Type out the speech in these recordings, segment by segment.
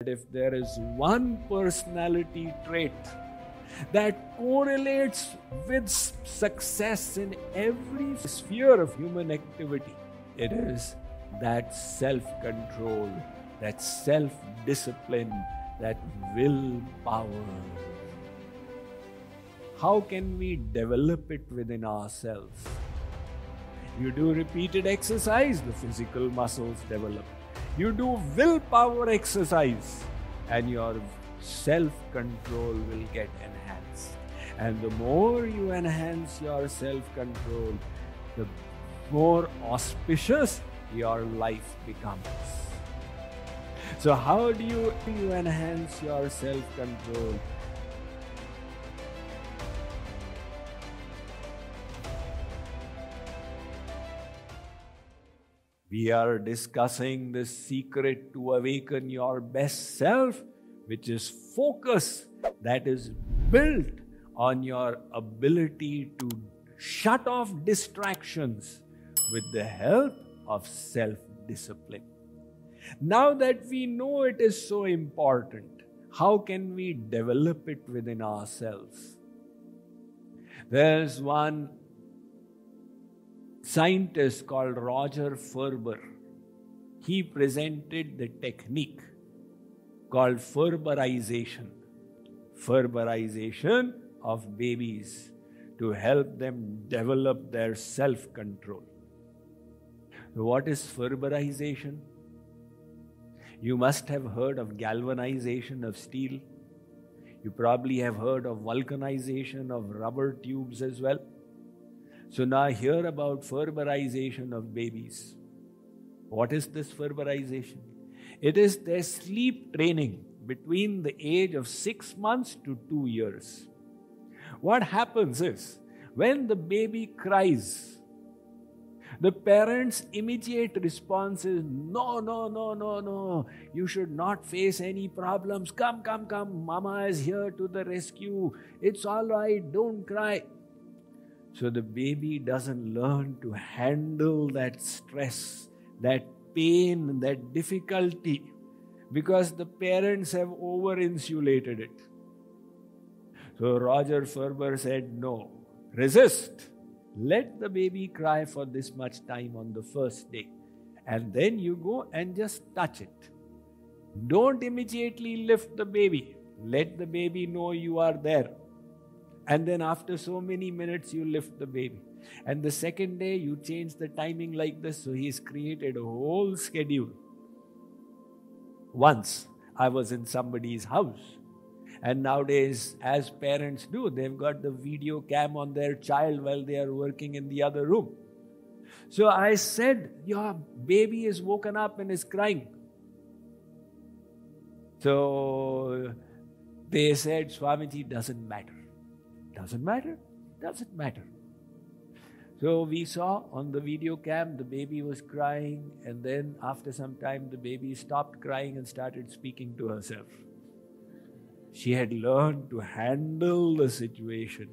If there is one personality trait that correlates with success in every sphere of human activity, it is that self-control, that self-discipline, that willpower. How can we develop it within ourselves? You do repeated exercise, the physical muscles develop. You do willpower exercise, and your self-control will get enhanced. And the more you enhance your self-control, the more auspicious your life becomes. So how do you enhance your self-control? We are discussing the secret to awaken your best self, which is focus, that is built on your ability to shut off distractions with the help of self-discipline. Now that we know it is so important, how can we develop it within ourselves? There's one scientist called Roger Ferber. He presented the technique called Ferberization. Ferberization of babies to help them develop their self-control. What is Ferberization? You must have heard of galvanization of steel. You probably have heard of vulcanization of rubber tubes as well. So now hear about Ferberization of babies. What is this Ferberization? It is their sleep training between the age of 6 months to 2 years. What happens is, when the baby cries, the parents' immediate response is, no, no, no, no, no. You should not face any problems. Come, come, come. Mama is here to the rescue. It's all right. Don't cry. So the baby doesn't learn to handle that stress, that pain, that difficulty, because the parents have over-insulated it. So Roger Ferber said, no, resist. Let the baby cry for this much time on the first day. And then you go and just touch it. Don't immediately lift the baby. Let the baby know you are there. And then after so many minutes, you lift the baby. And the second day, you change the timing like this. So he's created a whole schedule. Once, I was in somebody's house. And nowadays, as parents do, they've got the video cam on their child while they are working in the other room. So I said, your baby is woken up and is crying. So they said, Swamiji, doesn't matter. Doesn't matter? Doesn't matter. So we saw on the video cam the baby was crying, and then after some time the baby stopped crying and started speaking to herself. She had learned to handle the situation.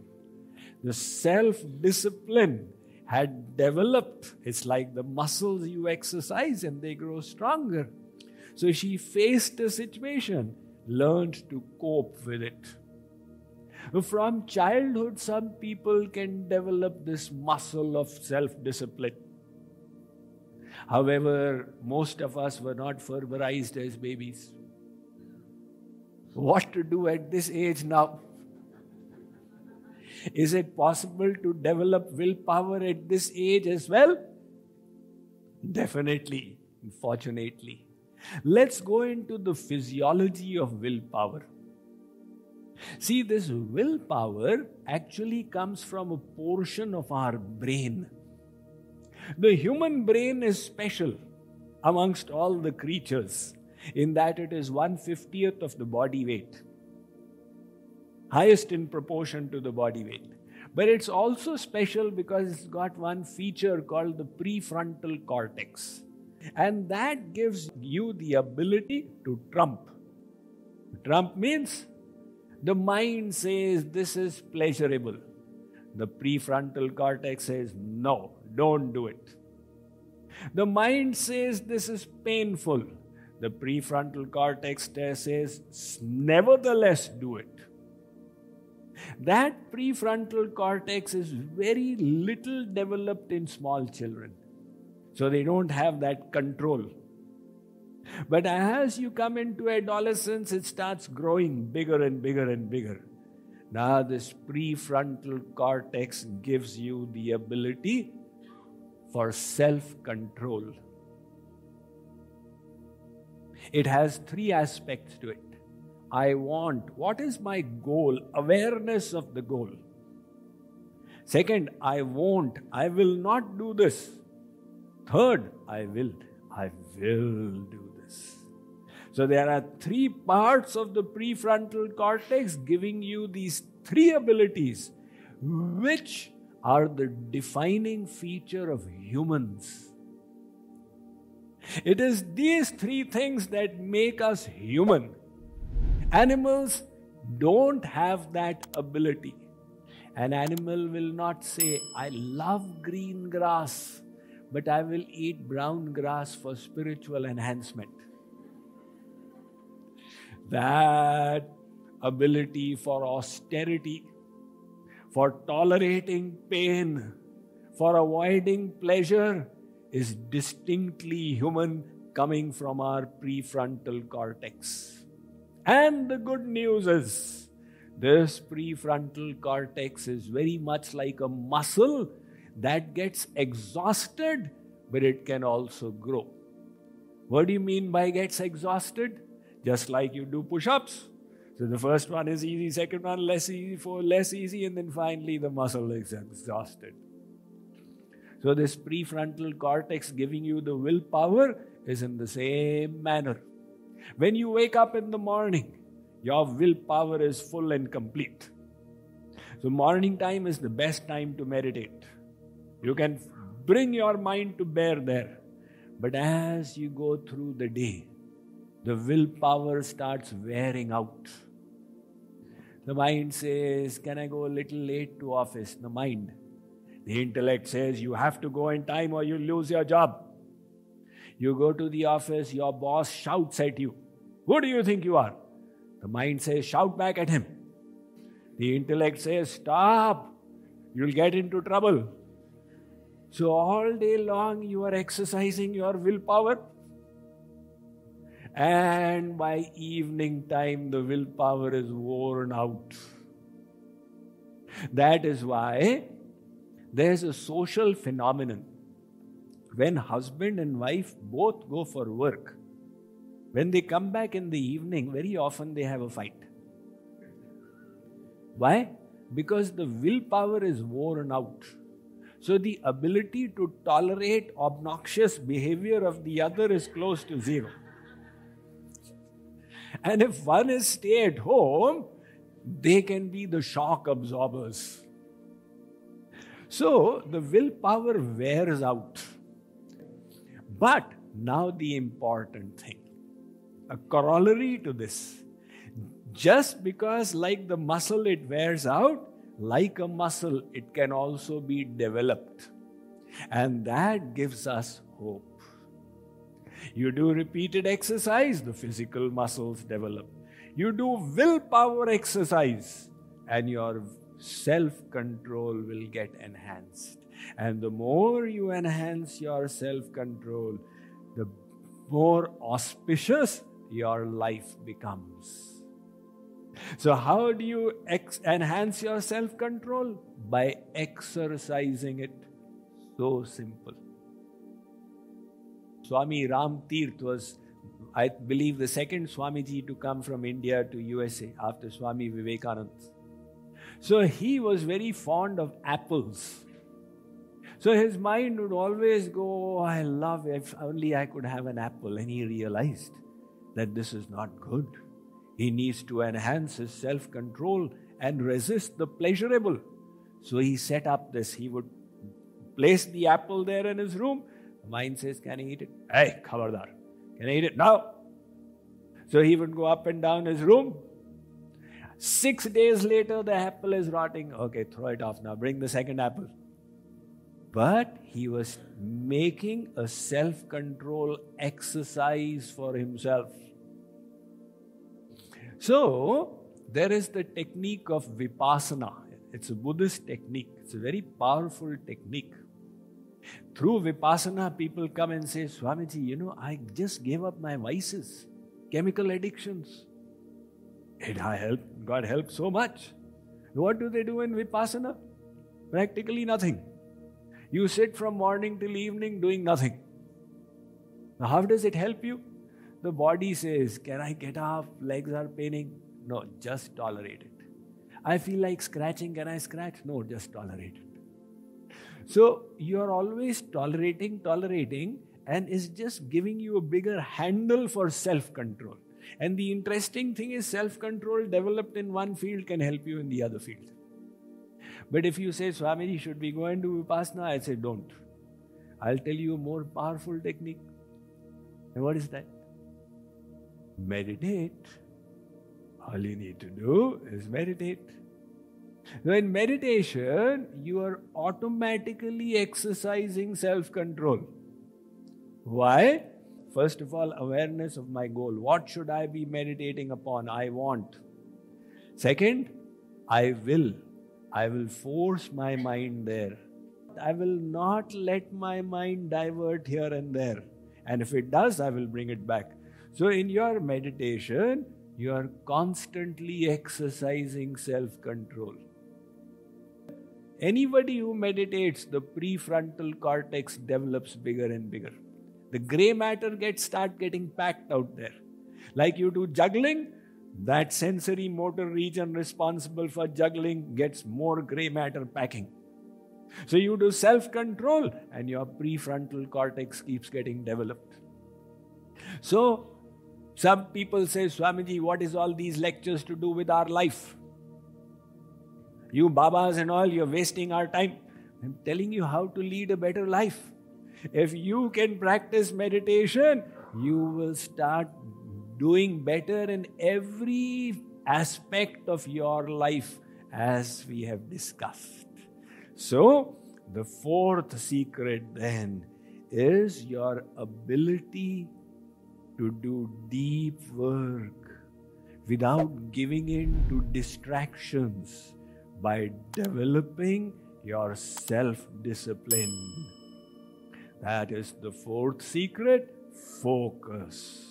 The self-discipline had developed. It's like the muscles you exercise and they grow stronger. So she faced the situation, learned to cope with it. From childhood, some people can develop this muscle of self-discipline. However, most of us were not Ferberized as babies. What to do at this age now? Is it possible to develop willpower at this age as well? Definitely, fortunately. Let's go into the physiology of willpower. See, this willpower actually comes from a portion of our brain. The human brain is special amongst all the creatures in that it is 1/50th of the body weight. Highest in proportion to the body weight. But it's also special because it's got one feature called the prefrontal cortex. And that gives you the ability to trump. Trump means the mind says this is pleasurable. The prefrontal cortex says no, don't do it. The mind says this is painful. the prefrontal cortex says, nevertheless do it. That prefrontal cortex is very little developed in small children. So they don't have that control. But as you come into adolescence, it starts growing bigger and bigger and bigger. Now this prefrontal cortex gives you the ability for self-control. It has three aspects to it. I want. What is my goal? Awareness of the goal. Second, I won't. I will not do this. Third, I will. I will do this. So there are three parts of the prefrontal cortex giving you these three abilities, which are the defining feature of humans. It is these three things that make us human. Animals don't have that ability. An animal will not say, I love green grass, but I will eat brown grass for spiritual enhancement. That ability for austerity, for tolerating pain, for avoiding pleasure is distinctly human, coming from our prefrontal cortex. And the good news is, this prefrontal cortex is very much like a muscle that gets exhausted, but it can also grow. What do you mean by gets exhausted? Just like you do push-ups. So the first one is easy, second one less easy, and then finally the muscle is exhausted. So this prefrontal cortex giving you the willpower is in the same manner. When you wake up in the morning, your willpower is full and complete. So morning time is the best time to meditate. You can bring your mind to bear there. But as you go through the day, the willpower starts wearing out. The mind says, can I go a little late to office? The mind. The intellect says, you have to go in time or you'll lose your job. You go to the office, your boss shouts at you. Who do you think you are? The mind says, shout back at him. The intellect says, stop, you'll get into trouble. So all day long you are exercising your willpower. And by evening time, the willpower is worn out. That is why there's a social phenomenon. When husband and wife both go for work, when they come back in the evening, very often they have a fight. Why? Because the willpower is worn out. So the ability to tolerate obnoxious behavior of the other is close to zero. And if one is stay at home, they can be the shock absorbers. So the willpower wears out. But now the important thing, a corollary to this, just because like the muscle it wears out, like a muscle it can also be developed. And that gives us hope. You do repeated exercise, the physical muscles develop. You do willpower exercise, and your self-control will get enhanced. And the more you enhance your self-control, the more auspicious your life becomes. So how do you enhance your self-control? By exercising it. So simple. Swami Ram Tirth was, I believe, the second Swamiji to come from India to USA after Swami Vivekananda. So he was very fond of apples. So his mind would always go, I love, if only I could have an apple. And he realized that this is not good. He needs to enhance his self-control and resist the pleasurable. So he set up this. He would place the apple there in his room. The mind says, can I eat it? Hey, khabardar. Can I eat it? No. So he would go up and down his room. 6 days later, the apple is rotting. Okay, throw it off now. Bring the second apple. But he was making a self-control exercise for himself. So, there is the technique of Vipassana. It's a Buddhist technique. It's a very powerful technique. Through Vipassana, people come and say, Swamiji, I just gave up my vices, chemical addictions. It got help so much. What do they do in Vipassana? Practically nothing. You sit from morning till evening doing nothing. Now, how does it help you? The body says, can I get up? Legs are paining. No, just tolerate it. I feel like scratching. Can I scratch? No, just tolerate it. So you are always tolerating, and it's just giving you a bigger handle for self-control. And the interesting thing is, self-control developed in one field can help you in the other field. But if you say, Swamiji, should we go and do Vipassana? I say, don't. I'll tell you a more powerful technique. And what is that? Meditate. All you need to do is meditate. Now in meditation, you are automatically exercising self-control. Why? First of all, awareness of my goal. What should I be meditating upon? I want. Second, I will. I will force my mind there. I will not let my mind divert here and there. And if it does, I will bring it back. So in your meditation, you are constantly exercising self-control. Anybody who meditates, the prefrontal cortex develops bigger and bigger. The grey matter start getting packed out there. Like you do juggling, that sensory motor region responsible for juggling gets more grey matter packing. So you do self-control and your prefrontal cortex keeps getting developed. So some people say, Swamiji, what is all these lectures to do with our life? You Babas and all, you're wasting our time. I'm telling you how to lead a better life. If you can practice meditation, you will start doing better in every aspect of your life, as we have discussed. So, the fourth secret then is your ability to do deep work without giving in to distractions by developing your self-discipline. That is the fourth secret, focus.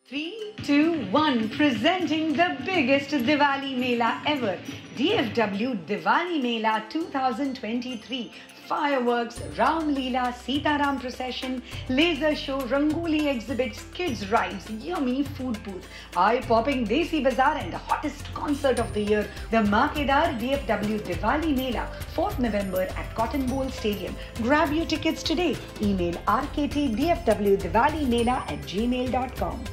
Three, two, one, presenting the biggest Diwali Mela ever. DFW Diwali Mela 2023. Fireworks, Ram Leela, Sitaram procession, laser show, Rangoli exhibits, kids rides, yummy food booth, eye-popping Desi Bazaar and the hottest concert of the year, the Makedar DFW Diwali Mela, 4th November at Cotton Bowl Stadium. Grab your tickets today. Email rktdfwdivalimela@gmail.com.